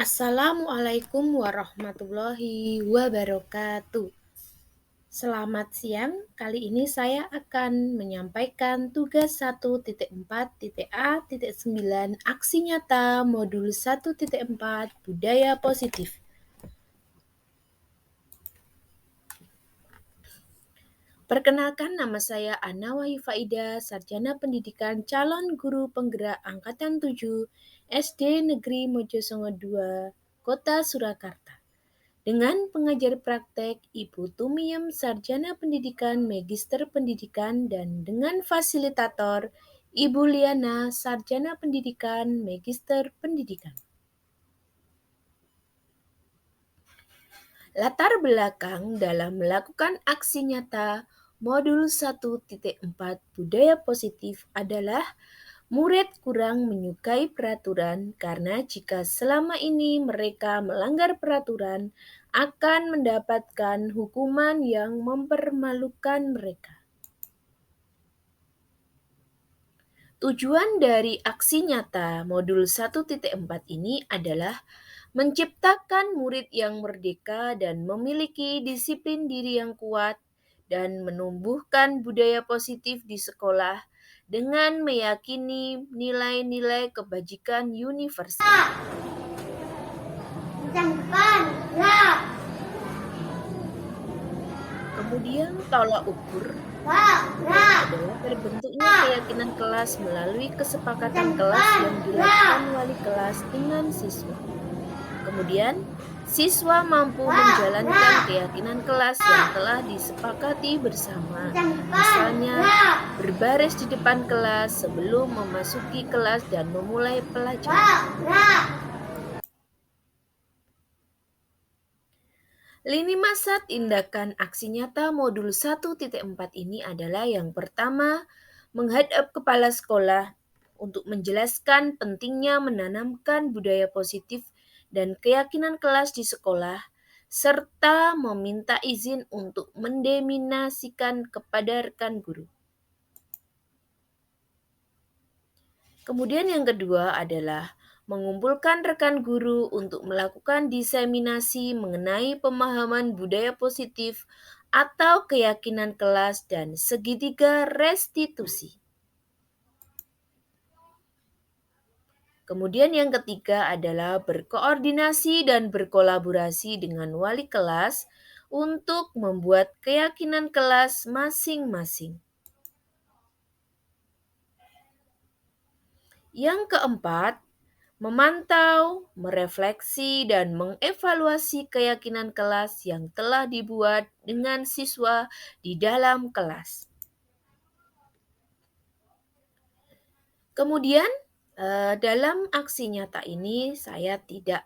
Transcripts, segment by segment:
Assalamualaikum warahmatullahi wabarakatuh. Selamat siang, kali ini saya akan menyampaikan tugas 1.4.A.9 Aksi Nyata Modul 1.4 Budaya Positif. Perkenalkan, nama saya Ana Wahyu Faida, Sarjana Pendidikan Calon Guru Penggerak Angkatan 7 SD Negeri Mojosongo II, Kota Surakarta. Dengan pengajar praktek Ibu Tumiem, Sarjana Pendidikan Magister Pendidikan, dan dengan fasilitator Ibu Liana, Sarjana Pendidikan Magister Pendidikan. Latar belakang dalam melakukan aksi nyata Modul 1.4 Budaya Positif adalah murid kurang menyukai peraturan karena jika selama ini mereka melanggar peraturan akan mendapatkan hukuman yang mempermalukan mereka. Tujuan dari aksi nyata Modul 1.4 ini adalah menciptakan murid yang merdeka dan memiliki disiplin diri yang kuat dan menumbuhkan budaya positif di sekolah dengan meyakini nilai-nilai kebajikan universal. Kemudian tolak ukur adalah terbentuknya keyakinan kelas melalui kesepakatan kelas yang dilakukan wali kelas dengan siswa. Kemudian, siswa mampu menjalankan keyakinan kelas yang telah disepakati bersama. Misalnya, berbaris di depan kelas sebelum memasuki kelas dan memulai pelajaran. Lini masa tindakan aksi nyata Modul 1.4 ini adalah yang pertama, menghadap kepala sekolah untuk menjelaskan pentingnya menanamkan budaya positif dan keyakinan kelas di sekolah, serta meminta izin untuk mendeminasikan kepada rekan guru. Kemudian yang kedua adalah mengumpulkan rekan guru untuk melakukan diseminasi mengenai pemahaman budaya positif atau keyakinan kelas dan segitiga restitusi. Kemudian yang ketiga adalah berkoordinasi dan berkolaborasi dengan wali kelas untuk membuat keyakinan kelas masing-masing. Yang keempat, memantau, merefleksi, dan mengevaluasi keyakinan kelas yang telah dibuat dengan siswa di dalam kelas. Kemudian, dalam aksi nyata ini saya tidak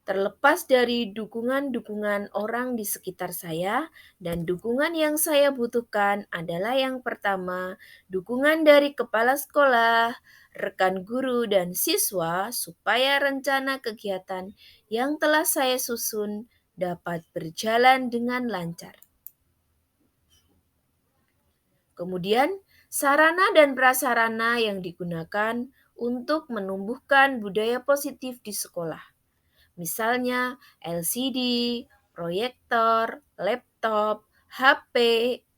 terlepas dari dukungan-dukungan orang di sekitar saya, dan dukungan yang saya butuhkan adalah yang pertama, dukungan dari kepala sekolah, rekan guru, dan siswa supaya rencana kegiatan yang telah saya susun dapat berjalan dengan lancar. Kemudian, sarana dan prasarana yang digunakan untuk menumbuhkan budaya positif di sekolah. Misalnya LCD, proyektor, laptop, HP,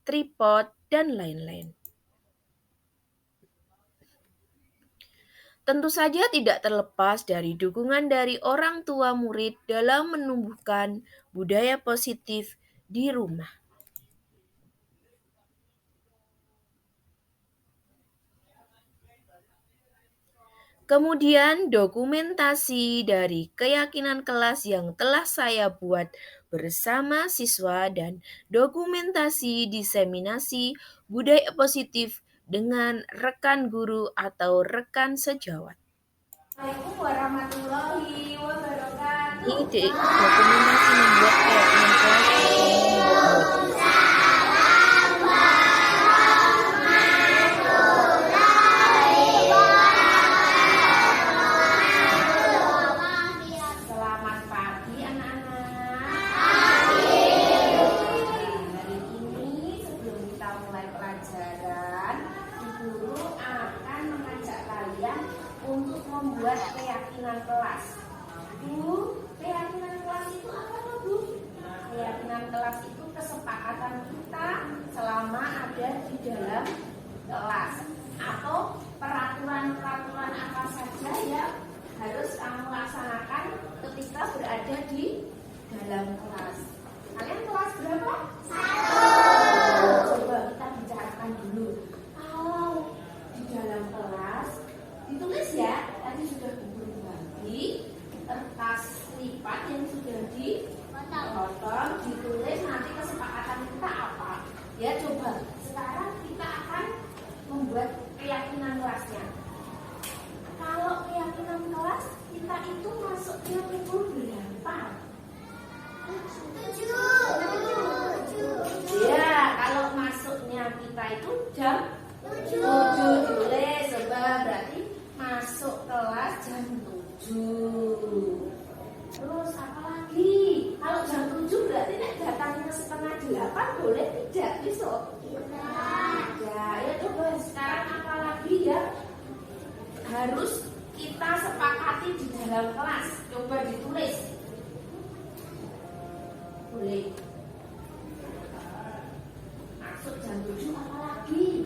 tripod, dan lain-lain. Tentu saja tidak terlepas dari dukungan dari orang tua murid dalam menumbuhkan budaya positif di rumah. Kemudian dokumentasi dari keyakinan kelas yang telah saya buat bersama siswa dan dokumentasi diseminasi budaya positif dengan rekan guru atau rekan sejawat. Assalamualaikum warahmatullahi wabarakatuh. Ini dokumentasi membuat keyakinan kelas Selamat pagi anak-anak. Hari ini sebelum kita mulai pelajaran, guru akan mengajak kalian untuk membuat keyakinan kelas. Bu, keyakinan kelas itu apa loh, Bu? Keyakinan kelas itu kesepakatan kita selama ada di dalam kelas, atau peraturan-peraturan apa saja yang harus kamu laksanakan ketika berada di dalam kelas. Kalian kelas berapa? 1. Coba kita bicarakan dulu. Kalau di dalam kelas ditulis ya, tadi sudah berbagi kertas lipat yang sudah dipotong, ditulis nanti kesepakatan kita apa. Ya coba sekarang kita akan membuat keyakinan kelasnya. Kalau keyakinan kelas kita itu masuknya pukul berapa? 7. Ya, kalau masuknya kita itu jam 7 ditulis, coba berarti masuk kelas jam 7. Terus apa lagi? Kalau jam 7 berarti nek datangnya setengah 8 boleh tidak besok? Ya coba sekarang apa lagi ya? Harus kita sepakati di dalam kelas. Coba ditulis. Boleh. Masuk jam 7 apa lagi?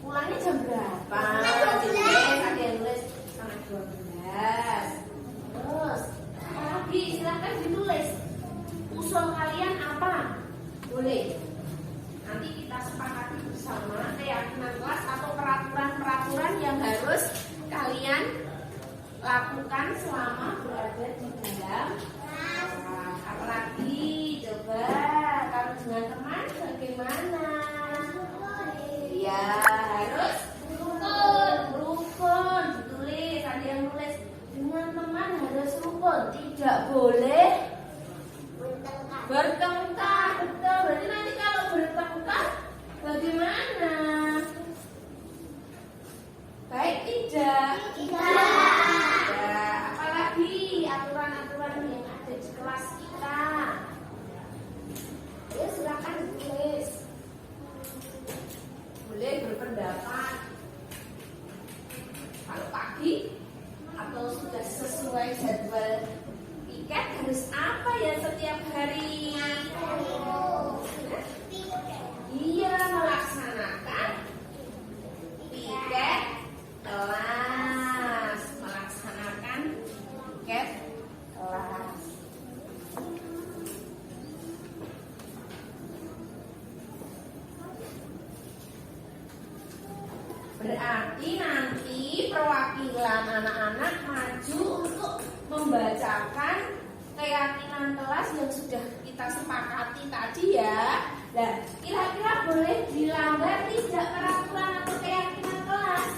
Pulangnya jam berapa? Ada yang nulis setengah 12. Terus apa lagi? Silahkan ditulis. Usul kalian apa? Boleh. Nanti kita sepakati bersama keyakinan kelas atau peraturan-peraturan yang harus kalian lakukan selama berada di dalam kelas. Apalagi coba kalau dengan teman bagaimana? Ya harus rukun ditulis. Ada yang nulis dengan teman harus rukun, tidak boleh bertengkar. Betul. Berarti nanti kalau bertengkar bagaimana? Baik tidak? Ya, apalagi aturan-aturan yang ada di kelas kita. Ya silakan tulis. Boleh berpendapat. Kalau pagi atau sudah sesuai jadwal piket harus apa ya setiap hari? Iya, melaksanakan piket kelas. Melaksanakan piket kelas. Berarti nanti perwakilan anak-anak maju untuk membacakan keyakinan kelas yang sudah kita sepakati tadi ya. Dan kira-kira boleh dilanggar tidak peraturan atau keyakinan kelas?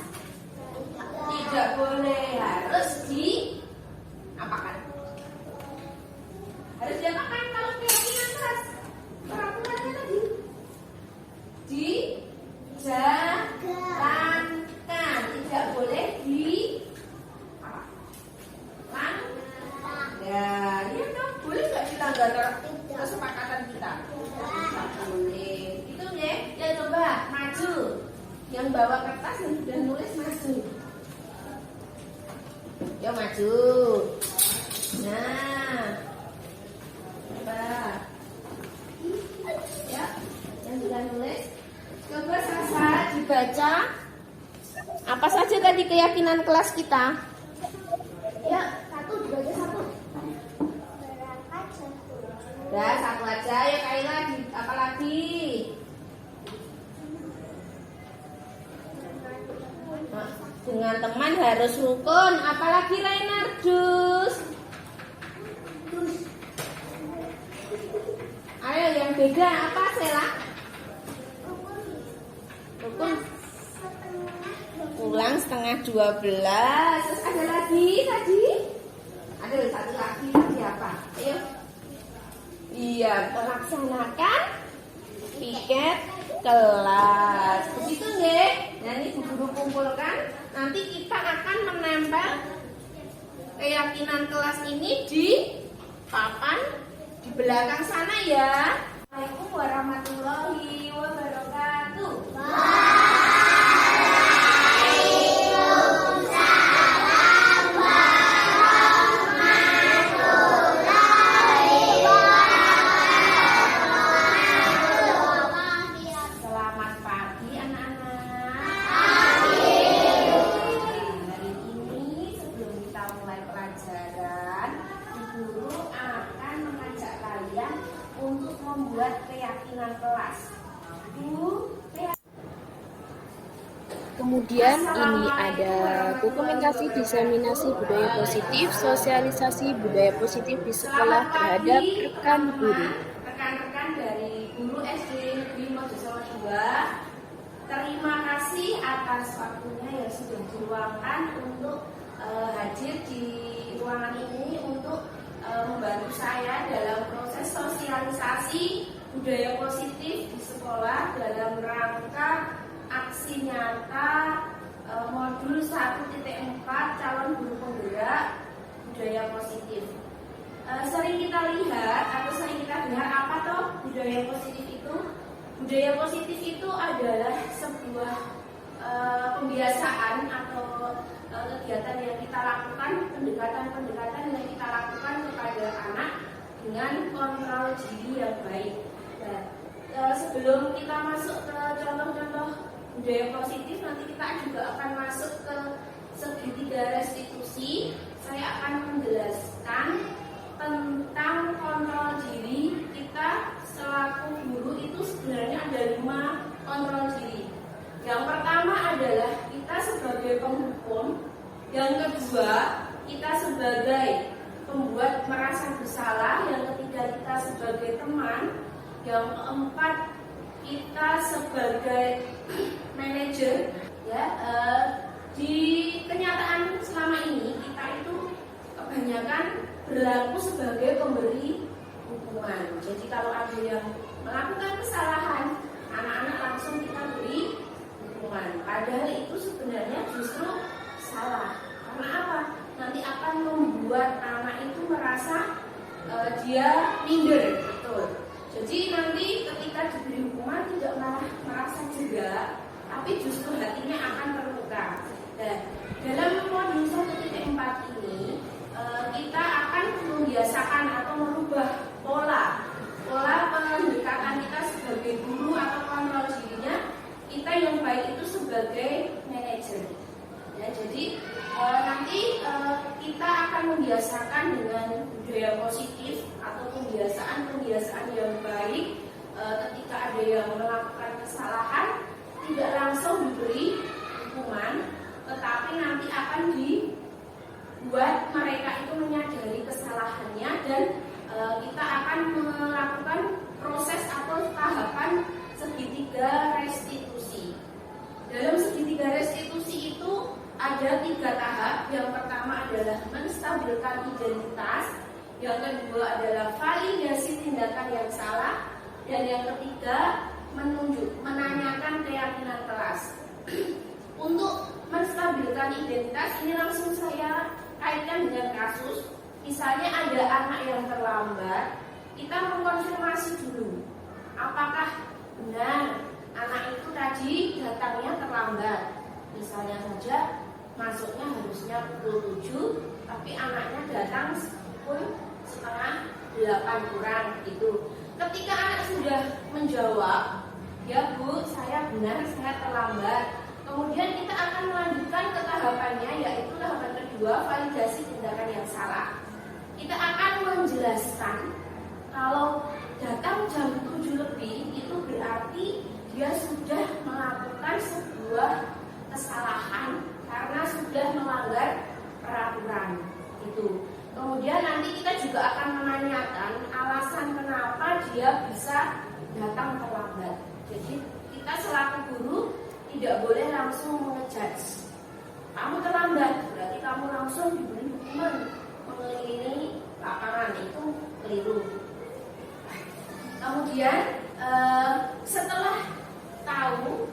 Tidak boleh, harus diapakan? Harus diapakan kalau keyakinan kelas? Peraturannya tadi dijalankan, tidak boleh langgar. Ya dong, boleh nggak dilanggar kesepakatan kita? Tidak boleh. Itu ya, ya coba maju. Yang bawa kertas yang sudah nulis maju. Yuk maju. Nah, coba. Ya, yang sudah nulis. Coba Sasa dibaca. Apa saja tadi keyakinan kelas kita? Ya, satu dibaca satu. Udah satu aja ya Kaila. Apa lagi? Dengan teman harus rukun. Apalagi Renardus? Ayo yang beda apa Sela? Rukun. Pulang setengah 12. Terus ada lagi tadi? Ada satu lagi apa? Ayo. Iya, melaksanakan piket kelas. Begitu nggih? Nah, ini Bu Guru kumpulkan. Nanti kita akan menempel keyakinan kelas ini di papan di belakang sana ya. Assalamualaikum warahmatullahi wabarakatuh. Kemudian ini ada Assalamualaikum warahmatullahi dokumentasi diseminasi wabarakatuh. budaya positif, sosialisasi budaya positif di sekolah Selamat terhadap pagi rekan teman-teman, guru. rekan-rekan dari Guru SD Negeri Mojosongo 2. Terima kasih atas waktunya yang sudah diluangkan untuk hadir di ruangan ini untuk membantu saya dalam proses sosialisasi budaya positif di sekolah dalam rangka aksi nyata modul 1.4 calon guru penggerak budaya positif. Sering kita lihat atau sering kita dengar apa toh budaya positif itu? Budaya positif itu adalah sebuah pembiasaan atau kegiatan yang kita lakukan, pendekatan-pendekatan yang kita lakukan kepada anak dengan kontrol diri yang baik. Nah, sebelum kita masuk ke contoh-contoh budaya positif, nanti kita juga akan masuk ke segitiga restitusi. Saya akan menjelaskan tentang kontrol diri kita selaku guru. Itu sebenarnya ada 5 kontrol diri. Yang pertama adalah kita sebagai penghukum. Yang kedua, kita sebagai pembuat merasa bersalah. Yang ketiga, kita sebagai teman. Yang keempat, kita sebagai manajer. Ya, di kenyataan selama ini kita itu kebanyakan berlaku sebagai pemberi hukuman. Jadi kalau ada yang melakukan kesalahan, anak-anak langsung kita beri hukuman. Padahal itu sebenarnya justru salah. Karena apa? Nanti akan membuat anak itu merasa dia minder, betul. Jadi nanti ketika diberi hukuman tidak malah merasa jega, tapi justru hatinya akan terluka. Dan dalam modul 1.4 ini kita akan membiasakan atau merubah pola pendekatan kita sebagai guru atau kontrol dirinya kita yang baik itu sebagai manajer. Ya, jadi nanti kita akan membiasakan dengan budaya positif atau kebiasaan yang baik. Ketika ada yang melakukan kesalahan tidak langsung diberi hukuman, tetapi nanti akan dibuat mereka itu menyadari kesalahannya dan kita akan melakukan proses atau tahapan segitiga restitusi. Dalam segitiga restitusi itu ada 3 tahap. Yang pertama adalah menstabilkan identitas, yang kedua adalah validasi tindakan yang salah, dan yang ketiga menanyakan keyakinan kelas. Untuk menstabilkan identitas ini langsung saya kaitkan dengan kasus. Misalnya ada anak yang terlambat, kita mengkonfirmasi dulu apakah benar anak itu tadi datangnya terlambat. Misalnya saja masuknya harusnya pukul 7, tapi anaknya datang pukul setengah 8 kurang gitu. Ketika anak sudah menjawab, ya Bu, saya benar, saya terlambat. Kemudian kita akan melanjutkan ke tahapannya, yaitu tahapan kedua, validasi tindakan yang salah. Kita akan menjelaskan kalau datang jam 7 lebih itu berarti dia sudah melakukan sebuah kesalahan karena sudah melanggar peraturan itu. Kemudian nanti kita juga akan menanyakan alasan kenapa dia bisa datang terlambat. Jadi kita selaku guru tidak boleh langsung mengejudge. Kamu terlambat, berarti kamu langsung diberi hukuman mengelilingi lapangan, itu keliru. Kemudian setelah tahu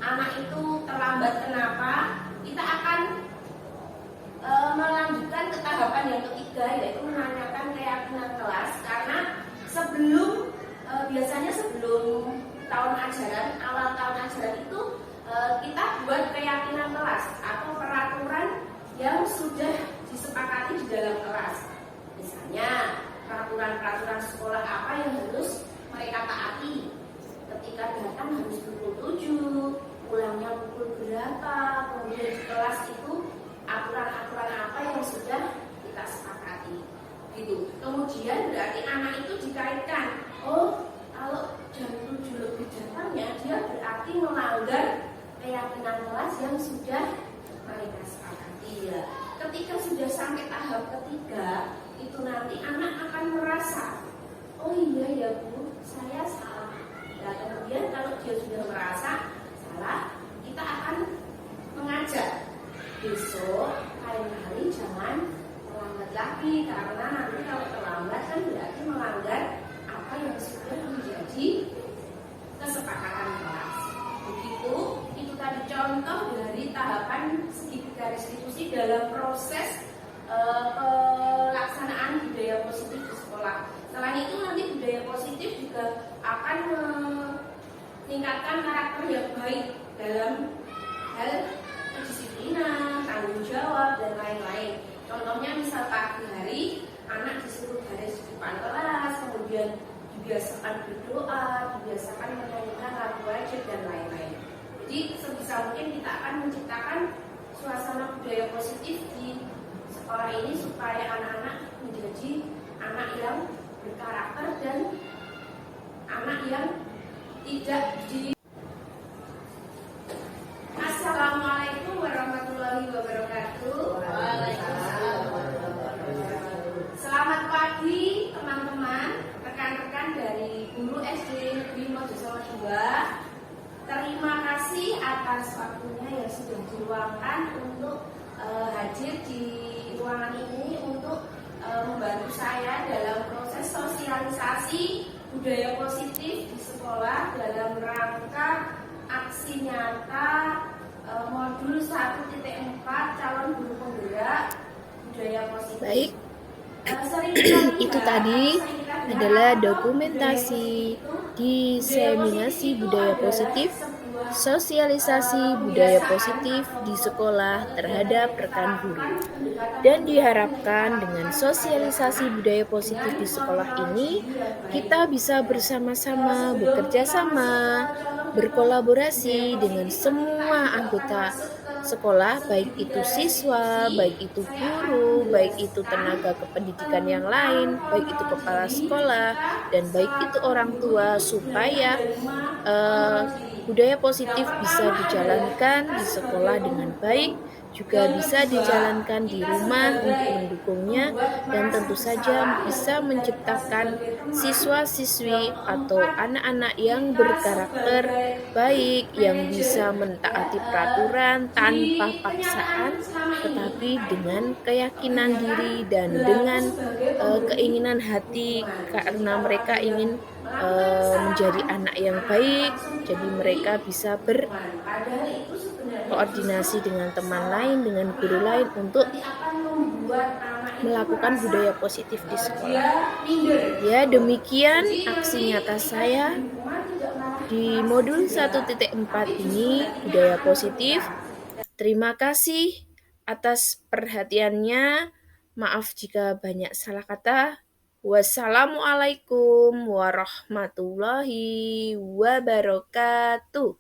anak itu terlambat kenapa, kita akan melanjutkan ke tahapan yang ketiga, yaitu menanyakan keyakinan kelas. Karena biasanya sebelum tahun ajaran, awal tahun ajaran itu kita buat keyakinan kelas atau peraturan yang sudah disepakati di dalam kelas. Misalnya peraturan-peraturan sekolah apa yang harus mereka taati. Ketika datang harus pukul 7, pulangnya pukul berapa, kemudian di kelas itu aturan-aturan apa yang sudah kita sepakati gitu. Kemudian berarti anak itu dikaitkan, oh kalau jam 7 lebih datangnya dia berarti melanggar keyakinan kelas yang sudah mereka sepakati ya. Ketika sudah sampai tahap ketiga, itu nanti anak akan merasa, oh iya ya Bu, saya salah. Nah kemudian kalau dia sudah merasa salah, kita akan mengajak besok lain kali jangan terlambat lagi, karena nanti kalau terlambat kan berarti melanggar apa yang sudah menjadi kesepakatan kelas. Begitu, itu tadi contoh dari tahapan segitiga restitusi dalam proses pelaksanaan budaya positif di sekolah. Selain itu nanti budaya positif juga akan meningkatkan karakter yang baik dalam hal kedisiplinan, tanggung jawab, dan lain-lain. Contohnya misal pagi hari anak disuruh baris di depan kelas, kemudian dibiasakan berdoa, dibiasakan menunaikan lagu wajib dan lain-lain. Jadi sebisa mungkin kita akan menciptakan suasana budaya positif di sekolah ini supaya anak-anak menjadi anak yang berkarakter dan anak yang tidak di. Assalamualaikum warahmatullahi wabarakatuh. Waalaikumsalam warahmatullahi wabarakatuh. Selamat pagi teman-teman, rekan-rekan dari Guru SD Negeri Mojosongo 2. Terima kasih atas waktunya yang sudah diluangkan untuk hadir di ruangan ini untuk membantu saya dalam proses sosialisasi budaya positif di sekolah dalam rangka aksi nyata modul 1.4 calon guru penggerak budaya positif. Baik, Seringkali itu Mbak, tadi saya kita adalah berharap dokumentasi diseminasi budaya positif, sosialisasi budaya positif di sekolah terhadap rekan guru. Dan diharapkan dengan sosialisasi budaya positif di sekolah ini, kita bisa bersama-sama bekerja sama, berkolaborasi dengan semua anggota sekolah, baik itu siswa, baik itu guru, baik itu tenaga kependidikan yang lain, baik itu kepala sekolah, dan baik itu orang tua, supaya budaya positif bisa dijalankan di sekolah dengan baik, juga bisa dijalankan di rumah untuk mendukungnya, dan tentu saja bisa menciptakan siswa-siswi atau anak-anak yang berkarakter baik, yang bisa mentaati peraturan tanpa paksaan, tetapi dengan keyakinan diri dan dengan keinginan hati, karena mereka ingin menjadi anak yang baik. Jadi mereka bisa berkoordinasi dengan teman lain, dengan guru lain untuk melakukan budaya positif di sekolah. Ya, demikian aksi nyata saya di modul 1.4 ini, budaya positif. Terima kasih atas perhatiannya. Maaf jika banyak salah kata. Wassalamualaikum warahmatullahi wabarakatuh.